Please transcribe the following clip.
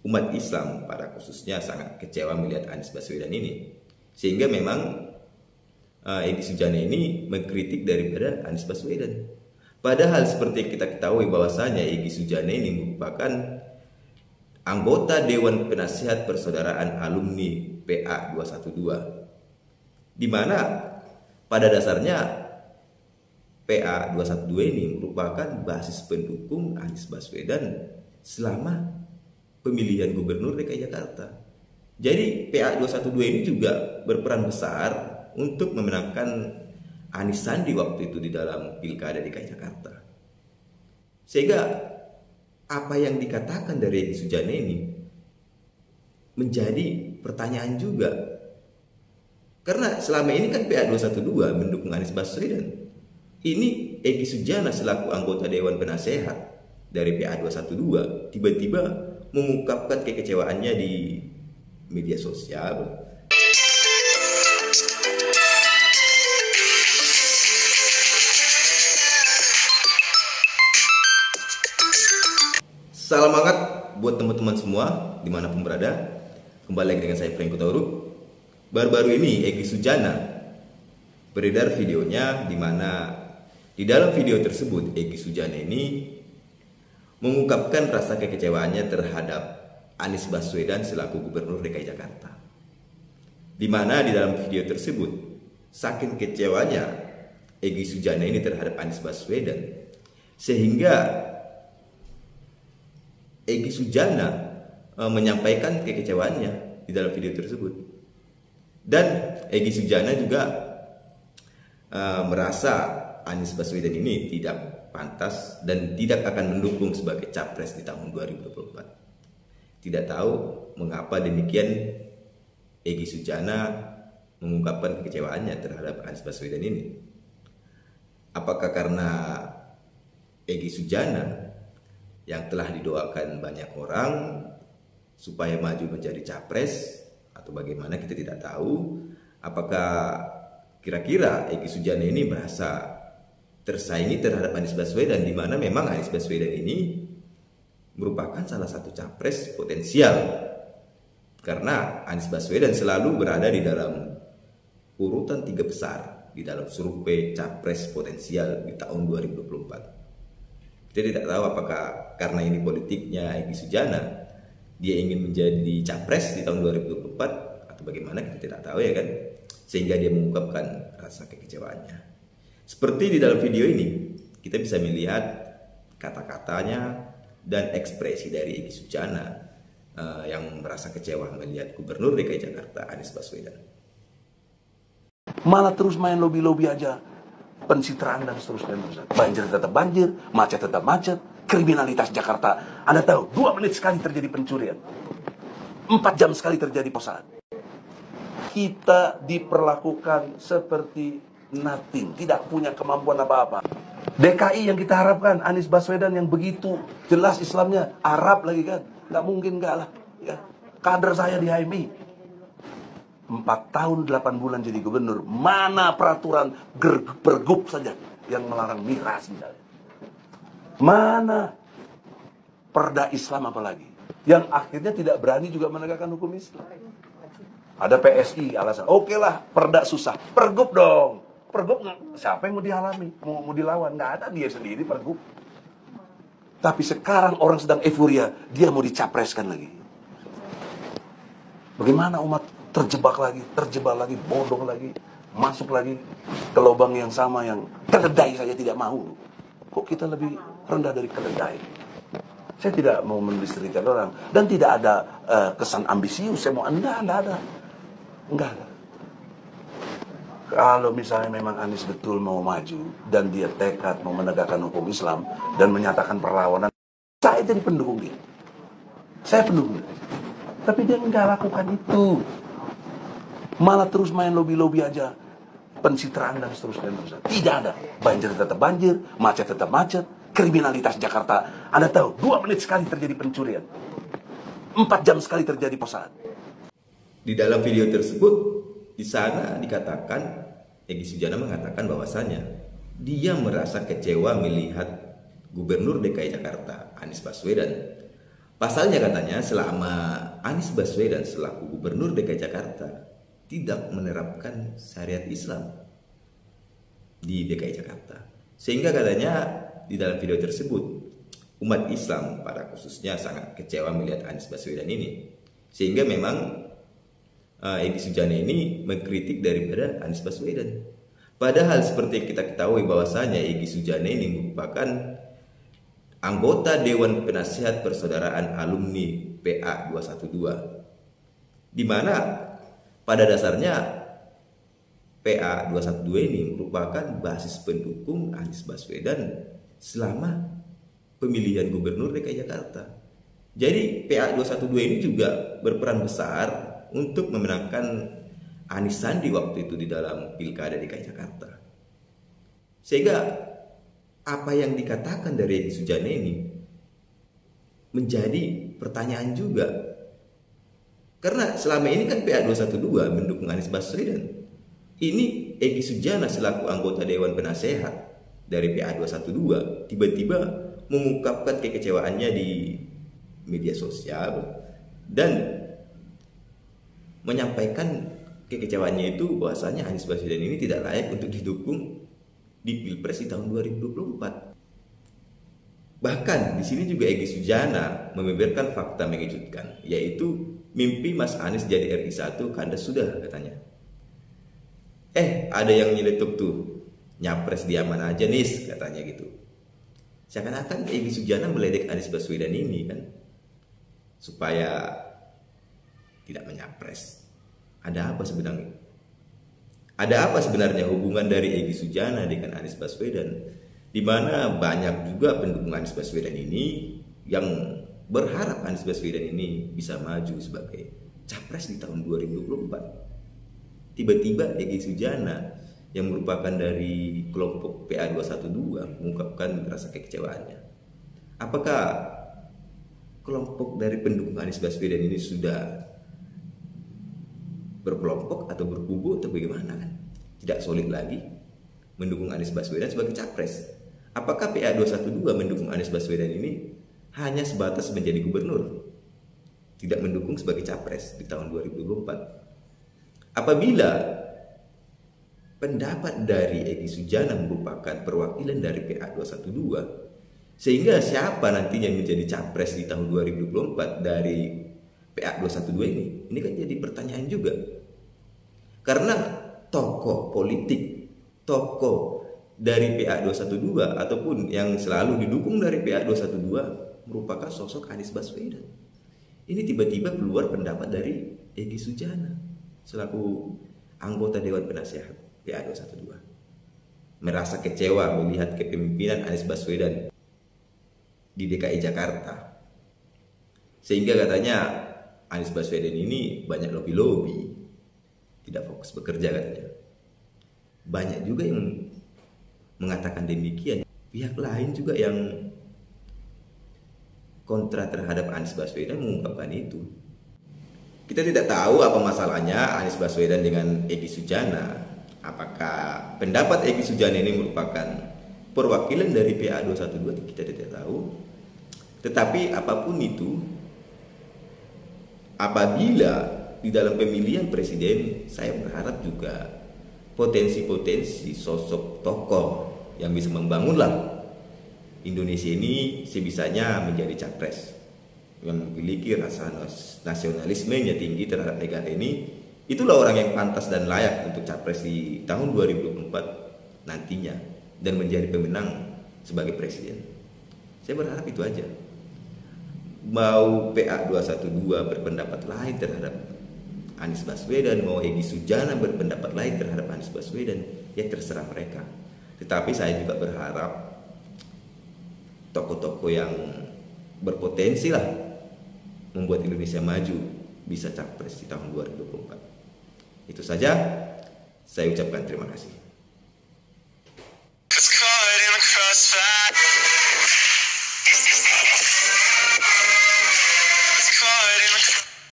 umat Islam pada khususnya sangat kecewa melihat Anies Baswedan ini. Sehingga memang Egy Sujana ini mengkritik daripada Anies Baswedan. Padahal seperti kita ketahui bahwasanya Egy Sujana ini merupakan anggota Dewan Penasihat Persaudaraan Alumni PA 212, di mana pada dasarnya PA 212 ini merupakan basis pendukung Anies Baswedan selama pemilihan Gubernur DKI Jakarta. Jadi PA 212 ini juga berperan besar untuk memenangkan Anies Sandi waktu itu di dalam Pilkada DKI Jakarta. Sehingga apa yang dikatakan dari Egy Sujana ini menjadi pertanyaan juga. Karena selama ini kan PA 212 mendukung Anies Baswedan. Ini Egy Sujana selaku anggota Dewan Penasehat dari PA 212 tiba-tiba mengungkapkan kekecewaannya di media sosial. Salam hangat buat teman-teman semua dimanapun berada. Kembali lagi dengan saya Frank Kutauruk. Baru-baru ini Egy Sujana beredar videonya, di mana di dalam video tersebut Egy Sujana ini mengungkapkan rasa kekecewaannya terhadap Anies Baswedan selaku Gubernur DKI Jakarta. Di mana di dalam video tersebut saking kecewanya Egy Sujana ini terhadap Anies Baswedan, sehingga Egy Sujana menyampaikan kekecewaannya di dalam video tersebut. Dan Egy Sujana juga merasa Anies Baswedan ini tidak pantas dan tidak akan mendukung sebagai capres di tahun 2024. Tidak tahu mengapa demikian Egy Sujana mengungkapkan kekecewaannya terhadap Anies Baswedan ini. Apakah karena Egy Sujana yang telah didoakan banyak orang supaya maju menjadi capres, atau bagaimana, kita tidak tahu. Apakah kira-kira Egy Sujana ini merasa tersaingi terhadap Anies Baswedan, di mana memang Anies Baswedan ini merupakan salah satu capres potensial, karena Anies Baswedan selalu berada di dalam urutan 3 besar di dalam survei capres potensial di tahun 2024. Kita tidak tahu apakah karena ini politiknya Egy Sujana, dia ingin menjadi capres di tahun 2024 atau bagaimana, kita tidak tahu ya kan, sehingga dia mengungkapkan rasa kekecewaannya. Seperti di dalam video ini kita bisa melihat kata-katanya dan ekspresi dari Egy Sujana yang merasa kecewa melihat Gubernur DKI Jakarta Anies Baswedan. Malah terus main lobby-lobby aja, pencitraan dan seterusnya. Banjir tetap banjir, macet tetap macet, kriminalitas Jakarta. Anda tahu, 2 menit sekali terjadi pencurian, 4 jam sekali terjadi posaan. Kita diperlakukan seperti nothing, tidak punya kemampuan apa-apa. DKI yang kita harapkan, Anies Baswedan yang begitu jelas Islamnya, Arab lagi kan, nggak mungkin nggak lah. Ya. Kader saya di HMI 4 tahun 8 bulan jadi gubernur, mana peraturan pergub saja yang melarang miras misalnya? Mana perda Islam apalagi yang akhirnya tidak berani juga menegakkan hukum Islam? Ada PSI alasan, oke lah perda susah, pergub dong. Pergub siapa yang mau dihalami, mau dilawan? Nggak ada, dia sendiri pergub. Tapi sekarang orang sedang euforia, dia mau dicapreskan lagi. Bagaimana umat terjebak lagi, bodoh lagi, masuk lagi ke lubang yang sama, yang keledai saja tidak mau. Kok kita lebih rendah dari keledai? Saya tidak mau mendistrikkan orang, dan tidak ada kesan ambisius. Saya mau enggak ada. Kalau misalnya memang Anies betul mau maju dan dia tekad mau menegakkan hukum Islam dan menyatakan perlawanan, saya jadi pendukung dia. Saya pendukung dia. Tapi dia enggak lakukan itu. Malah terus main lobby-lobby aja, pencitraan dan seterusnya. Tidak ada. Banjir tetap banjir, macet tetap macet, kriminalitas Jakarta. Anda tahu, 2 menit sekali terjadi pencurian, 4 jam sekali terjadi posaan. Di dalam video tersebut, di sana dikatakan, Egy Sujana mengatakan bahwasanya dia merasa kecewa melihat Gubernur DKI Jakarta Anies Baswedan Pasalnya katanya selama Anies Baswedan selaku Gubernur DKI Jakarta tidak menerapkan syariat Islam di DKI Jakarta. Sehingga katanya di dalam video tersebut umat Islam pada khususnya sangat kecewa melihat Anies Baswedan ini. Sehingga memang Egy Sujana ini mengkritik daripada Anies Baswedan. Padahal seperti yang kita ketahui bahwasanya Egy Sujana ini merupakan anggota Dewan Penasihat Persaudaraan Alumni PA 212, di mana pada dasarnya PA 212 ini merupakan basis pendukung Anies Baswedan selama pemilihan Gubernur DKI Jakarta. Jadi PA 212 ini juga berperan besar untuk memenangkan Anies Sandi waktu itu di dalam Pilkada DKI Jakarta. Sehingga apa yang dikatakan dari Egy Sujana ini menjadi pertanyaan juga. Karena selama ini kan PA 212 mendukung Anies Baswedan. Ini Egy Sujana selaku anggota Dewan Penasehat dari PA 212 tiba-tiba mengungkapkan kekecewaannya di media sosial dan menyampaikan kekecewaannya itu bahwasanya Anies Baswedan ini tidak layak untuk didukung di Pilpres di tahun 2024. Bahkan di sini juga Egy Sujana membeberkan fakta mengejutkan, yaitu mimpi Mas Anies jadi RI 1 kandas sudah katanya. Ada yang nyeletuk tuh, nyapres dia mana aja Nis katanya gitu. Seakan-akan Egy Sujana meledek Anies Baswedan ini kan, supaya tidak menyapres. Ada apa sebenarnya? Ada apa sebenarnya hubungan dari Egy Sujana dengan Anies Baswedan? Di mana banyak juga pendukung Anies Baswedan ini yang berharap Anies Baswedan ini bisa maju sebagai capres di tahun 2024. Tiba-tiba Egy Sujana yang merupakan dari kelompok PA 212 mengungkapkan rasa kekecewaannya. Apakah kelompok dari pendukung Anies Baswedan ini sudah berkelompok atau berkubu atau bagaimana kan? Tidak solid lagi mendukung Anies Baswedan sebagai capres. Apakah PA 212 mendukung Anies Baswedan ini hanya sebatas menjadi gubernur, tidak mendukung sebagai capres di tahun 2024? Apabila pendapat dari Egy Sujana merupakan perwakilan dari PA 212, sehingga siapa nantinya menjadi capres di tahun 2024 dari PA 212 ini? Ini kan jadi pertanyaan juga. Karena tokoh politik, tokoh dari PA 212 ataupun yang selalu didukung dari PA 212 merupakan sosok Anies Baswedan. Ini tiba-tiba keluar pendapat dari Egy Sujana selaku anggota Dewan Penasehat PA 212. Merasa kecewa melihat kepemimpinan Anies Baswedan di DKI Jakarta. Sehingga katanya Anies Baswedan ini banyak lobby-lobby, tidak fokus bekerja katanya. Banyak juga yang mengatakan demikian. Pihak lain juga yang kontra terhadap Anies Baswedan mengungkapkan itu. Kita tidak tahu apa masalahnya Anies Baswedan dengan Egy Sujana. Apakah pendapat Egy Sujana ini merupakan perwakilan dari PA 212? Kita tidak tahu. Tetapi apapun itu, apabila di dalam pemilihan presiden, saya berharap juga potensi-potensi sosok tokoh yang bisa membangunlah Indonesia ini sebisanya menjadi capres, yang memiliki rasa nasionalismenya tinggi terhadap negara ini. Itulah orang yang pantas dan layak untuk capres di tahun 2024 nantinya dan menjadi pemenang sebagai presiden. Saya berharap itu aja. Mau PA 212 berpendapat lain terhadap Anies Baswedan, mau Egy Sujana berpendapat lain terhadap Anies Baswedan, ya terserah mereka. Tetapi saya juga berharap tokoh-tokoh yang berpotensi lah membuat Indonesia maju bisa capres di tahun 2024. Itu saja, saya ucapkan terima kasih.